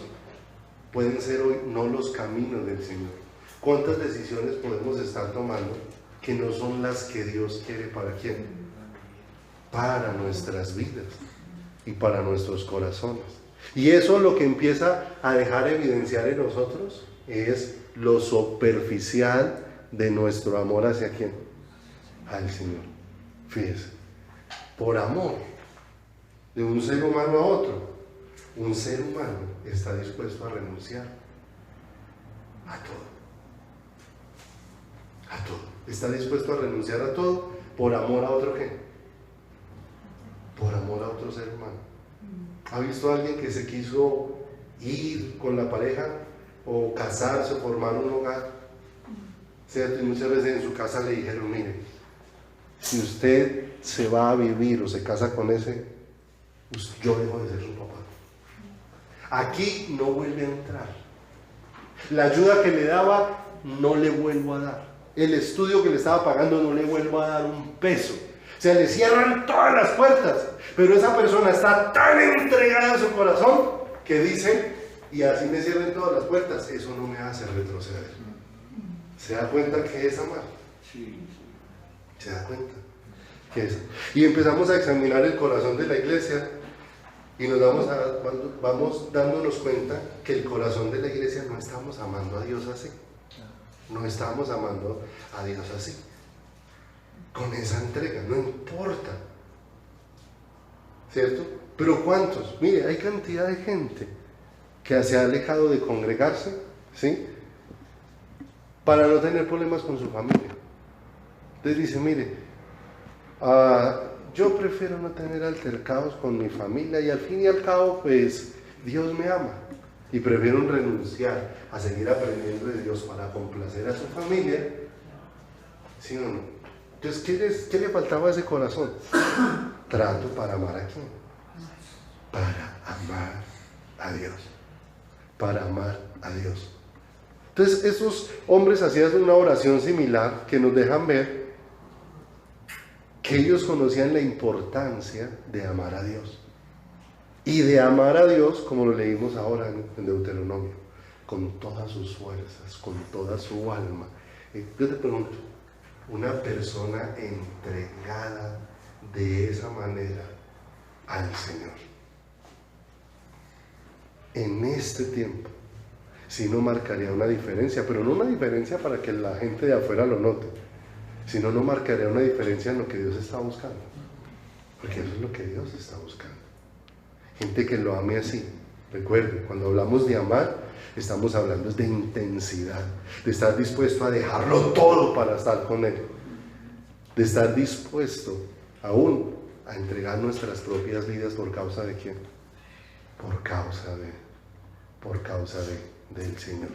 pueden ser hoy no los caminos del Señor? ¿Cuántas decisiones podemos estar tomando que no son las que Dios quiere para quién? Para nuestras vidas y para nuestros corazones. Y eso lo que empieza a dejar evidenciar en nosotros es lo superficial de nuestro amor hacia quién? Al Señor. Fíjese, por amor de un ser humano a otro, un ser humano está dispuesto a renunciar a todo. A todo. Está dispuesto a renunciar a todo por amor a otro ¿qué? Por amor a otro ser humano. ¿Ha visto a alguien que se quiso ir con la pareja o casarse o formar un hogar? ¿Cierto? Y muchas veces en su casa le dijeron: mire, si usted se va a vivir o se casa con ese, pues yo dejo de ser su papá. Aquí no vuelve a entrar. La ayuda que le daba, no le vuelvo a dar. El estudio que le estaba pagando, no le vuelvo a dar un peso. O sea, le cierran todas las puertas. Pero esa persona está tan entregada a su corazón que dice, y así me cierren todas las puertas, eso no me hace retroceder. ¿Se da cuenta que es amar? Sí. ¿Se da cuenta? ¿Qué es? Y empezamos a examinar el corazón de la iglesia y nos vamos dándonos cuenta que el corazón de la iglesia no estamos amando a Dios así. No estamos amando a Dios así. Con esa entrega, no importa. ¿Cierto? Pero ¿cuántos? Mire, hay cantidad de gente que se ha alejado de congregarse, ¿sí? Para no tener problemas con su familia. Entonces dice, mire, yo prefiero no tener altercados con mi familia y al fin y al cabo, pues, Dios me ama. Y prefiero renunciar a seguir aprendiendo de Dios para complacer a su familia. ¿Sí o no? Entonces, ¿qué le faltaba a ese corazón? Trato para amar a quién. Para amar a Dios. Para amar a Dios. Entonces, esos hombres hacían una oración similar que nos dejan ver que ellos conocían la importancia de amar a Dios. Y de amar a Dios, como lo leímos ahora en Deuteronomio, con todas sus fuerzas, con toda su alma. Yo te pregunto, una persona entregada de esa manera al Señor, en este tiempo, sí no marcaría una diferencia, pero no una diferencia para que la gente de afuera lo note, sino no marcaría una diferencia en lo que Dios está buscando, porque eso es lo que Dios está buscando. Gente que lo ame así. Recuerde, cuando hablamos de amar, estamos hablando de intensidad, de estar dispuesto a dejarlo todo para estar con Él, de estar dispuesto aún a entregar nuestras propias vidas por causa de ¿quién? Por causa del Señor.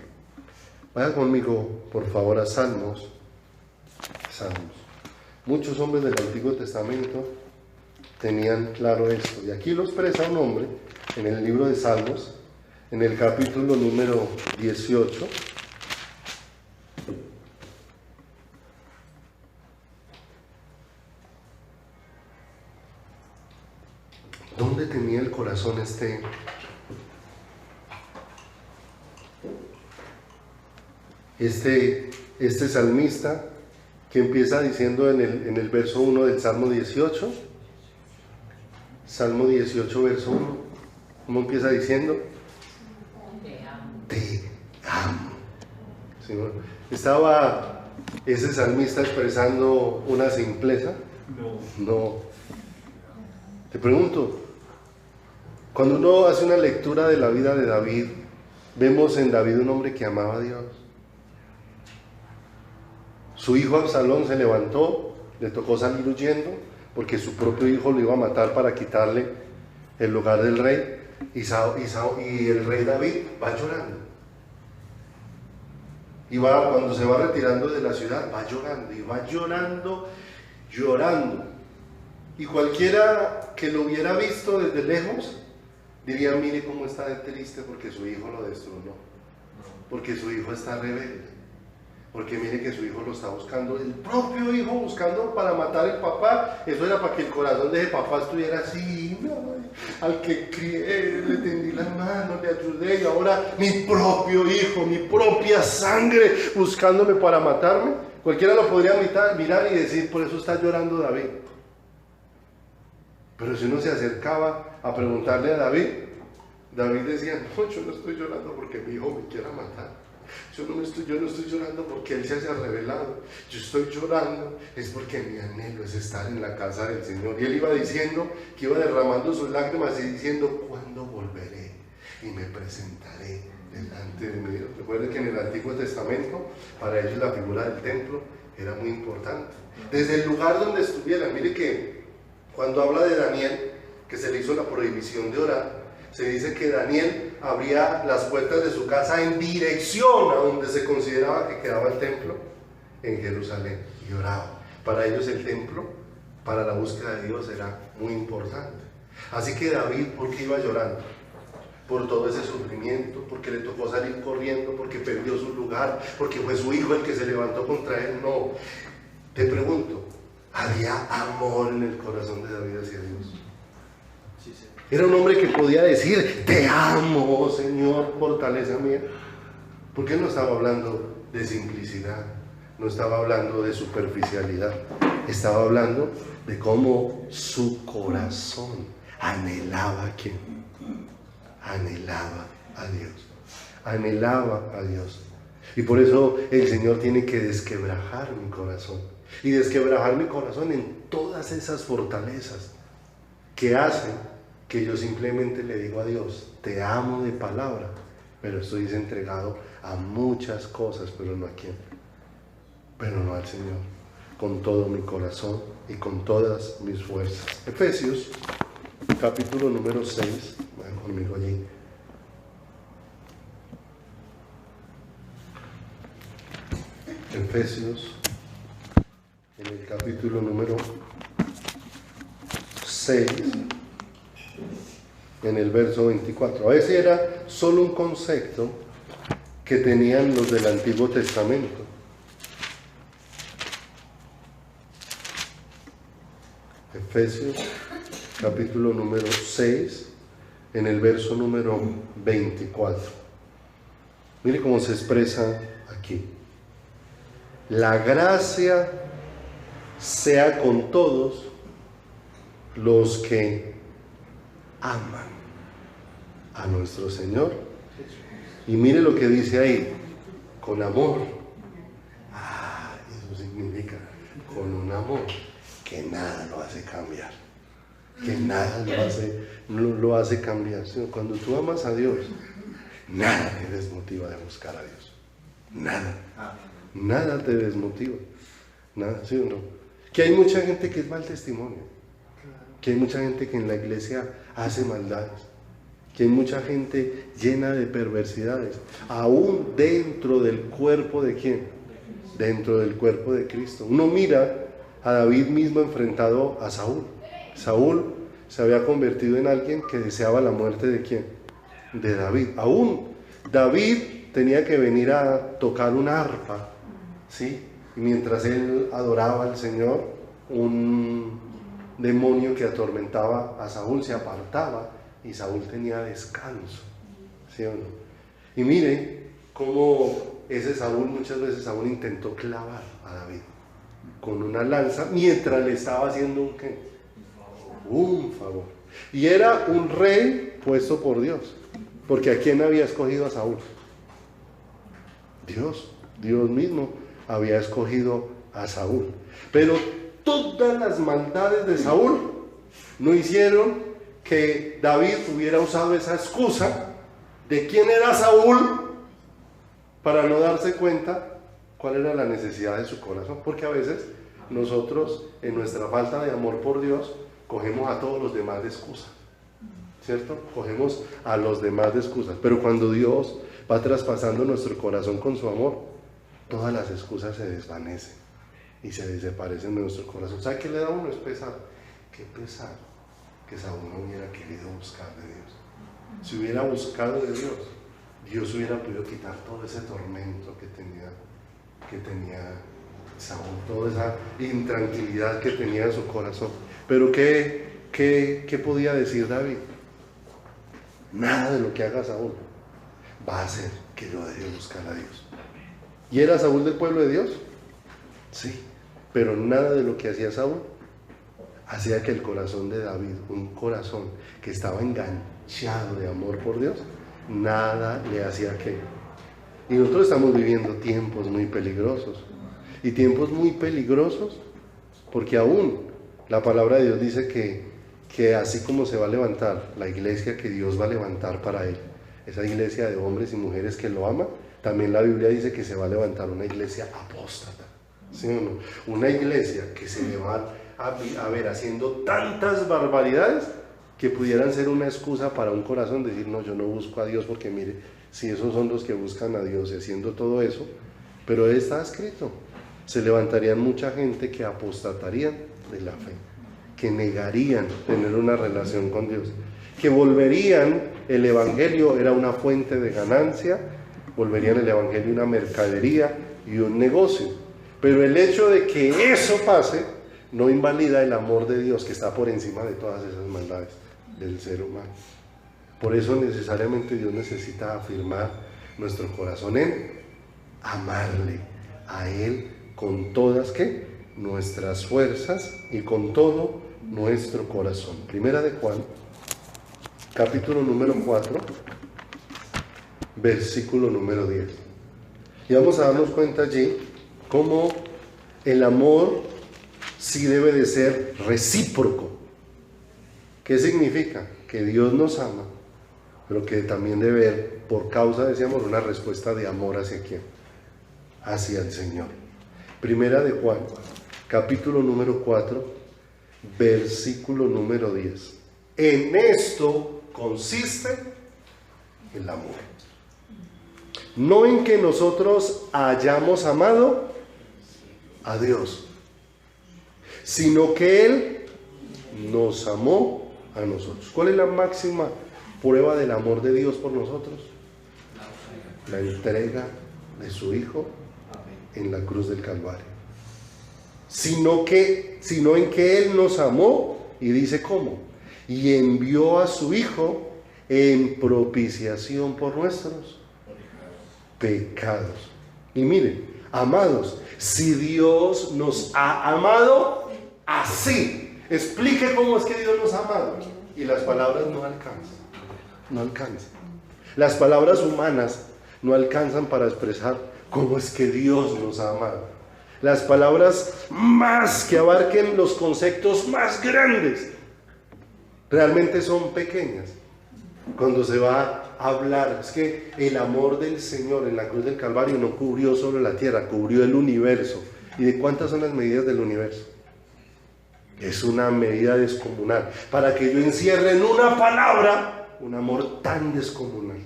Vaya conmigo, por favor, a Salmos. Muchos hombres del Antiguo Testamento tenían claro esto, y aquí lo expresa un hombre en el libro de Salmos, en el capítulo número 18, ¿dónde tenía el corazón este salmista, que empieza diciendo en el verso 1 del Salmo 18, Salmo 18, verso 1, ¿cómo empieza diciendo? Te amo. ¿Sí, no? ¿Estaba ese salmista expresando una simpleza? No. Te pregunto, cuando uno hace una lectura de la vida de David, vemos en David un hombre que amaba a Dios. Su hijo Absalón se levantó, le tocó salir huyendo, porque su propio hijo lo iba a matar para quitarle el lugar del rey, y el rey David va llorando. Y cuando se va retirando de la ciudad, va llorando, y va llorando. Y cualquiera que lo hubiera visto desde lejos, diría, mire cómo está de triste porque su hijo lo destronó, porque su hijo está rebelde. Porque mire que su hijo lo está buscando, el propio hijo buscando para matar al papá. Eso era para que el corazón de ese papá estuviera así, no, al que crié, le tendí la mano, le ayudé, y ahora mi propio hijo, mi propia sangre buscándome para matarme. Cualquiera lo podría mirar y decir, por eso está llorando David. Pero si uno se acercaba a preguntarle a David, David decía, no, yo no estoy llorando porque mi hijo me quiera matar. Yo no estoy llorando porque él se haya revelado. Yo estoy llorando es porque mi anhelo es estar en la casa del Señor. Y él iba diciendo que iba derramando sus lágrimas y diciendo, ¿cuándo volveré y me presentaré delante de mi Dios? Recuerden que en el Antiguo Testamento para ellos la figura del templo era muy importante. Desde el lugar donde estuvieran, mire que cuando habla de Daniel, que se le hizo la prohibición de orar, se dice que Daniel abría las puertas de su casa en dirección a donde se consideraba que quedaba el templo, en Jerusalén, y oraba. Para ellos el templo, para la búsqueda de Dios, era muy importante. Así que David, ¿por qué iba llorando? por todo ese sufrimiento, porque le tocó salir corriendo, porque perdió su lugar, porque fue su hijo el que se levantó contra él. No, te pregunto, ¿había amor en el corazón de David hacia Dios? Sí, sí. Era un hombre que podía decir, te amo, oh Señor, fortaleza mía. Porque él no estaba hablando de simplicidad, no estaba hablando de superficialidad, estaba hablando de cómo su corazón anhelaba a quién, anhelaba a Dios, anhelaba a Dios. Y por eso el Señor tiene que desquebrajar mi corazón, y desquebrajar mi corazón en todas esas fortalezas que hacen que yo simplemente le digo a Dios, te amo de palabra, pero estoy desentregado a muchas cosas, pero no a quién, pero no al Señor, con todo mi corazón y con todas mis fuerzas. Efesios, capítulo número 6, vayan conmigo allí. Efesios, en el capítulo número 6, en el verso 24. A veces era solo un concepto que tenían los del Antiguo Testamento. Efesios, capítulo número 6, en el verso número 24. Mire cómo se expresa aquí. La gracia sea con todos los que aman a nuestro Señor. Y mire lo que dice ahí, con amor. Eso significa con un amor que nada lo hace cambiar, que nada lo hace cambiar. Cuando tú amas a Dios, nada te desmotiva de buscar a Dios, nada te desmotiva, nada, ¿sí o no? Que hay mucha gente que es mal testimonio, que hay mucha gente que en la iglesia hace maldades, que hay mucha gente llena de perversidades, aún dentro del cuerpo de ¿quién? Dentro del cuerpo de Cristo. Uno mira a David mismo enfrentado a Saúl. Saúl se había convertido en alguien que deseaba la muerte de ¿quién? De David. Aún David tenía que venir a tocar una arpa, ¿sí? Y mientras él adoraba al Señor, un demonio que atormentaba a Saúl se apartaba y Saúl tenía descanso, ¿sí o no? Y mire cómo ese Saúl, muchas veces Saúl intentó clavar a David con una lanza mientras le estaba haciendo un ¿qué? Un favor. Y era un rey puesto por Dios, porque ¿a quién había escogido a Saúl? Dios mismo había escogido a Saúl. Pero todas las maldades de Saúl no hicieron que David hubiera usado esa excusa de quién era Saúl para no darse cuenta cuál era la necesidad de su corazón. Porque a veces nosotros, en nuestra falta de amor por Dios, cogemos a todos los demás de excusa, ¿cierto? Cogemos a los demás de excusas. Pero cuando Dios va traspasando nuestro corazón con su amor, todas las excusas se desvanecen y se desaparecen de nuestro corazón. ¿Sabe qué le da a uno? Es pesar. Qué pesar que Saúl no hubiera querido buscar de Dios. Si hubiera buscado de Dios, Dios hubiera podido quitar todo ese tormento que tenía Saúl, toda esa intranquilidad que tenía en su corazón. Pero ¿qué podía decir David? Nada de lo que haga Saúl va a hacer que yo deje de buscar a Dios. ¿Y era Saúl del pueblo de Dios? Sí, pero nada de lo que hacía Saúl hacía que el corazón de David, un corazón que estaba enganchado de amor por Dios, nada le hacía que. Y nosotros estamos viviendo tiempos muy peligrosos. Y tiempos muy peligrosos porque aún la palabra de Dios dice que así como se va a levantar la iglesia que Dios va a levantar para Él, esa iglesia de hombres y mujeres que lo aman, también la Biblia dice que se va a levantar una iglesia apóstata, ¿sí o no? Una iglesia que se le va a ver haciendo tantas barbaridades que pudieran ser una excusa para un corazón decir, no, yo no busco a Dios, porque mire, si esos son los que buscan a Dios y haciendo todo eso, pero está escrito, se levantarían mucha gente que apostatarían de la fe. que negarían tener una relación con Dios, que volverían el Evangelio, era una fuente de ganancia, volverían el Evangelio una mercadería y un negocio. Pero el hecho de que eso pase no invalida el amor de Dios que está por encima de todas esas maldades del ser humano. Por eso necesariamente Dios necesita afirmar nuestro corazón en amarle a Él con todas ¿qué? Nuestras fuerzas y con todo nuestro corazón. Primera de Juan, capítulo número 4, versículo número 10. Y vamos a darnos cuenta allí cómo el amor sí debe de ser recíproco. ¿Qué significa? Que Dios nos ama, pero que también debe haber, por causa de ese amor, una respuesta de amor hacia quién, hacia el Señor. Primera de Juan, capítulo número 4, versículo número 10. En esto consiste el amor. No en que nosotros hayamos amado a Dios, sino que Él nos amó a nosotros. ¿Cuál es la máxima prueba del amor de Dios por nosotros? La entrega de su Hijo en la cruz del Calvario. Sino en que Él nos amó, y dice cómo, y envió a su Hijo en propiciación por nuestros pecados. Y miren, amados, si Dios nos ha amado así, explique cómo es que Dios nos ha amado, y las palabras no alcanzan. Las palabras humanas no alcanzan para expresar cómo es que Dios nos ha amado. Las palabras más que abarquen los conceptos más grandes realmente son pequeñas cuando se va a hablar. Es que el amor del Señor en la cruz del Calvario no cubrió solo la tierra, cubrió el universo. ¿Y de cuántas son las medidas del universo? Es una medida descomunal. Para que yo encierre en una palabra un amor tan descomunal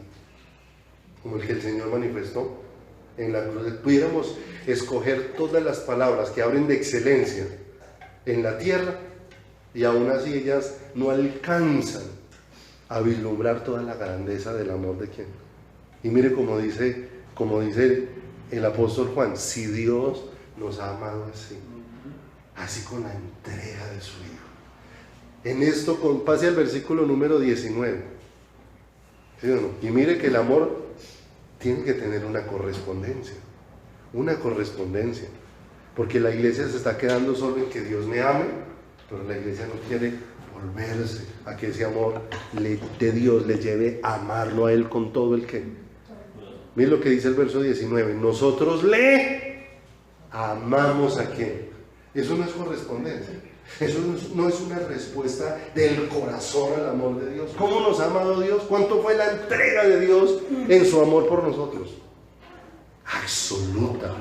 como el que el Señor manifestó en la cruz. Pudiéramos escoger todas las palabras que hablen de excelencia en la tierra y aún así ellas no alcanzan a vislumbrar toda la grandeza del amor de quién. Y mire como dice el apóstol Juan, si Dios nos ha amado así con la entrega de su Hijo. En esto, pase al versículo número 19. ¿Sí o no? Y mire que el amor tiene que tener una correspondencia, porque la iglesia se está quedando solo en que Dios me ame, pero la iglesia no quiere volverse a que ese amor de Dios le lleve a amarlo a Él con todo el que. Mire lo que dice el verso 19, nosotros le amamos a quién. Eso no es correspondencia, eso no es una respuesta del corazón al amor de Dios. ¿Cómo nos ha amado Dios? ¿Cuánto fue la entrega de Dios en su amor por nosotros? Absoluta,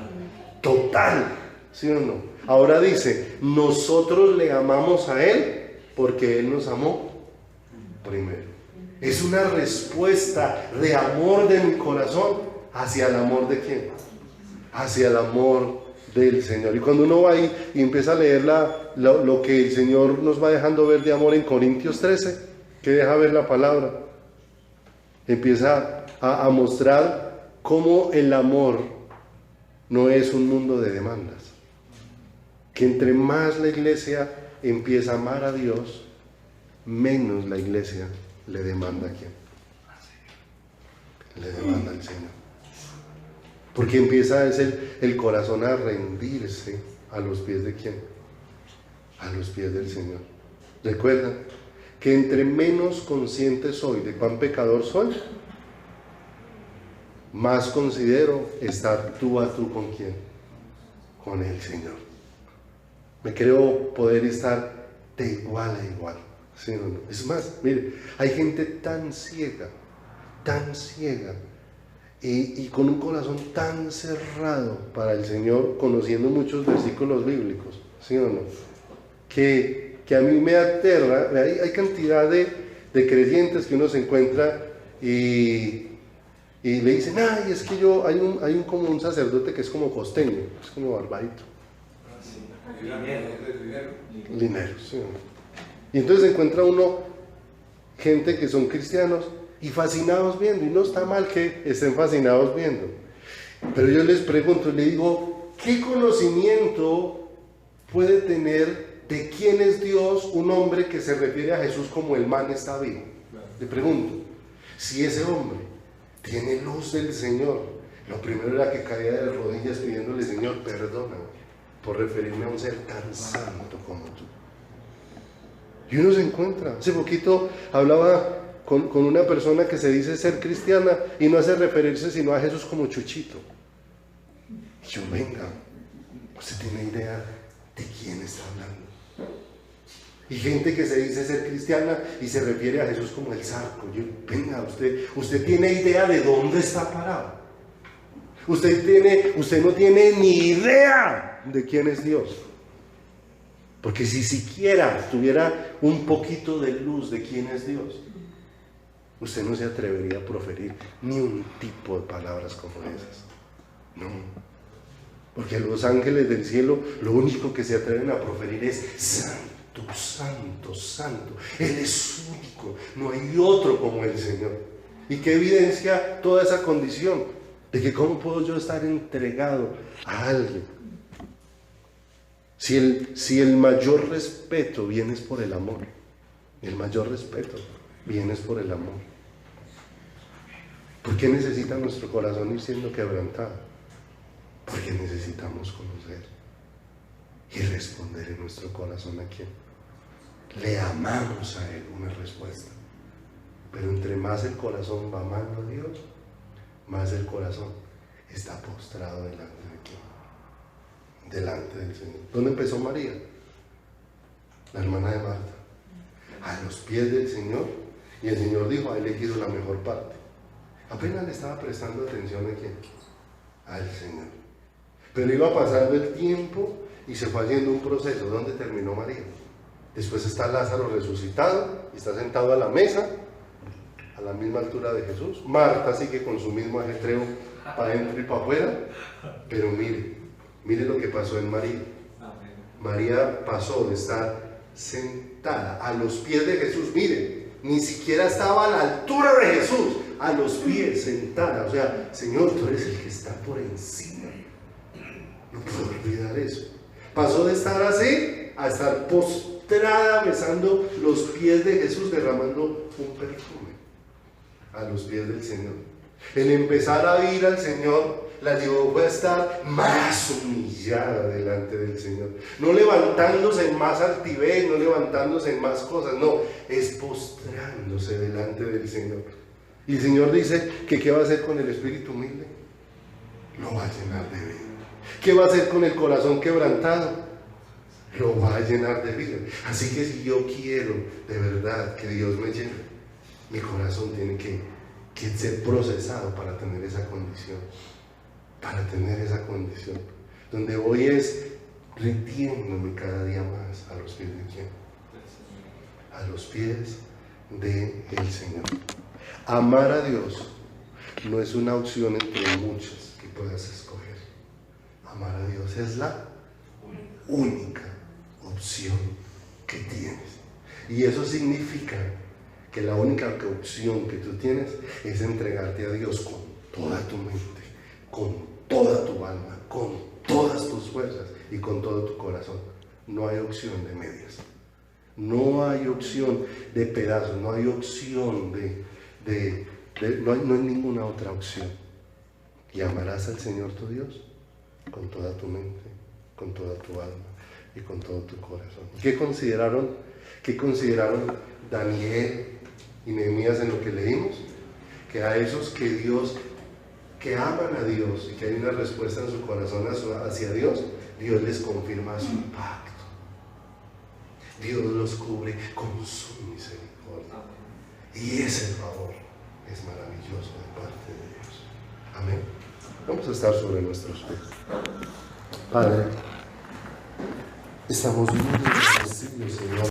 total, ¿sí o no? Ahora dice, nosotros le amamos a Él porque Él nos amó primero. Es una respuesta de amor de mi corazón hacia el amor de quién, hacia el amor del Señor. Y cuando uno va ahí y empieza a leer lo que el Señor nos va dejando ver de amor en Corintios 13, que deja ver la palabra, empieza a mostrar cómo el amor no es un mundo de demandas, que entre más la iglesia empieza a amar a Dios, menos la iglesia le demanda a quién, le demanda al Señor. Porque empieza el corazón a rendirse a los pies de quién, a los pies del Señor. Recuerda que entre menos consciente soy de cuán pecador soy, más considero estar tú a tú con quién, con el Señor. Me creo poder estar de igual a igual, ¿sí o no? Es más, mire, hay gente tan ciega y con un corazón tan cerrado para el Señor, conociendo muchos versículos bíblicos, ¿sí o no? Que a mí me aterra. Hay cantidad de creyentes que uno se encuentra y le dicen, ay, es que hay como un sacerdote que es como costeño, es como barbadito. Linero, sí. Y entonces encuentra uno gente que son cristianos y fascinados viendo, y no está mal que estén fascinados viendo. Pero yo les pregunto, le digo, ¿qué conocimiento puede tener de quién es Dios un hombre que se refiere a Jesús como el man está vivo? Le pregunto, si ese hombre tiene luz del Señor, lo primero era que caía de rodillas pidiéndole, Señor, perdóname por referirme a un ser tan santo como tú. Y uno se encuentra. Hace poquito hablaba con una persona que se dice ser cristiana y no hace referirse sino a Jesús como Chuchito. Y yo, venga, ¿usted tiene idea de quién está hablando? Y gente que se dice ser cristiana y se refiere a Jesús como el Zarco. Yo, venga, usted tiene idea de dónde está parado. Usted no tiene ni idea de quién es Dios. Porque si siquiera tuviera un poquito de luz de quién es Dios, usted no se atrevería a proferir ni un tipo de palabras como esas. No. Porque los ángeles del cielo lo único que se atreven a proferir es santo, santo, santo. Él es único, no hay otro como el Señor. ¿Y qué evidencia toda esa condición? De que cómo puedo yo estar entregado a alguien. Si el mayor respeto viene por el amor, el mayor respeto viene por el amor. ¿Por qué necesita nuestro corazón ir siendo quebrantado? Porque necesitamos conocer y responder en nuestro corazón a quién. Le amamos a Él, una respuesta. Pero entre más el corazón va amando a Dios, más el corazón está postrado delante de quién. Delante del Señor. ¿Dónde empezó María? La hermana de Marta. A los pies del Señor. Y el Señor dijo, ha elegido la mejor parte. Apenas le estaba prestando atención a quién. Al Señor. Pero iba pasando el tiempo y se fue haciendo un proceso. ¿Dónde terminó María? Después está Lázaro resucitado y está sentado a la mesa a la misma altura de Jesús. Marta sigue con su mismo ajetreo para adentro y para afuera. Pero mire lo que pasó en María. María pasó de estar sentada a los pies de Jesús. Mire, ni siquiera estaba a la altura de Jesús, a los pies, sentada. O sea, Señor, tú eres el que está por encima. No puedo olvidar eso. Pasó de estar así a estar postrada besando los pies de Jesús, derramando un perfume a los pies del Señor. El empezar a ir al Señor la llevó a estar más humillada delante del Señor, no levantándose en más altivez, no levantándose en más cosas, no, es postrándose delante del Señor. Y el Señor dice que ¿qué va a hacer con el espíritu humilde? Lo va a llenar de vida. ¿Qué va a hacer con el corazón quebrantado? Lo va a llenar de vida. Así que si yo quiero de verdad que Dios me llene, mi corazón tiene que ser procesado para tener esa condición. Para tener esa condición, donde hoy es rindiéndome cada día más a los pies de quién, a los pies del Señor. Amar a Dios no es una opción entre muchas que puedas escoger. Amar a Dios es la única opción que tienes, y eso significa que la única opción que tú tienes es entregarte a Dios con toda tu mente, con toda tu alma, con todas tus fuerzas y con todo tu corazón. No hay opción de medias, no hay opción de pedazos, no hay opción no hay ninguna otra opción. Y amarás al Señor tu Dios con toda tu mente, con toda tu alma y con todo tu corazón. ¿Qué consideraron Daniel y Nehemías en lo que leímos? Que a esos que aman a Dios y que hay una respuesta en su corazón hacia Dios, Dios les confirma su pacto. Dios los cubre con su misericordia. Y ese favor es maravilloso de parte de Dios. Amén. Vamos a estar sobre nuestros pies. Padre, estamos muy agradecidos, Señor.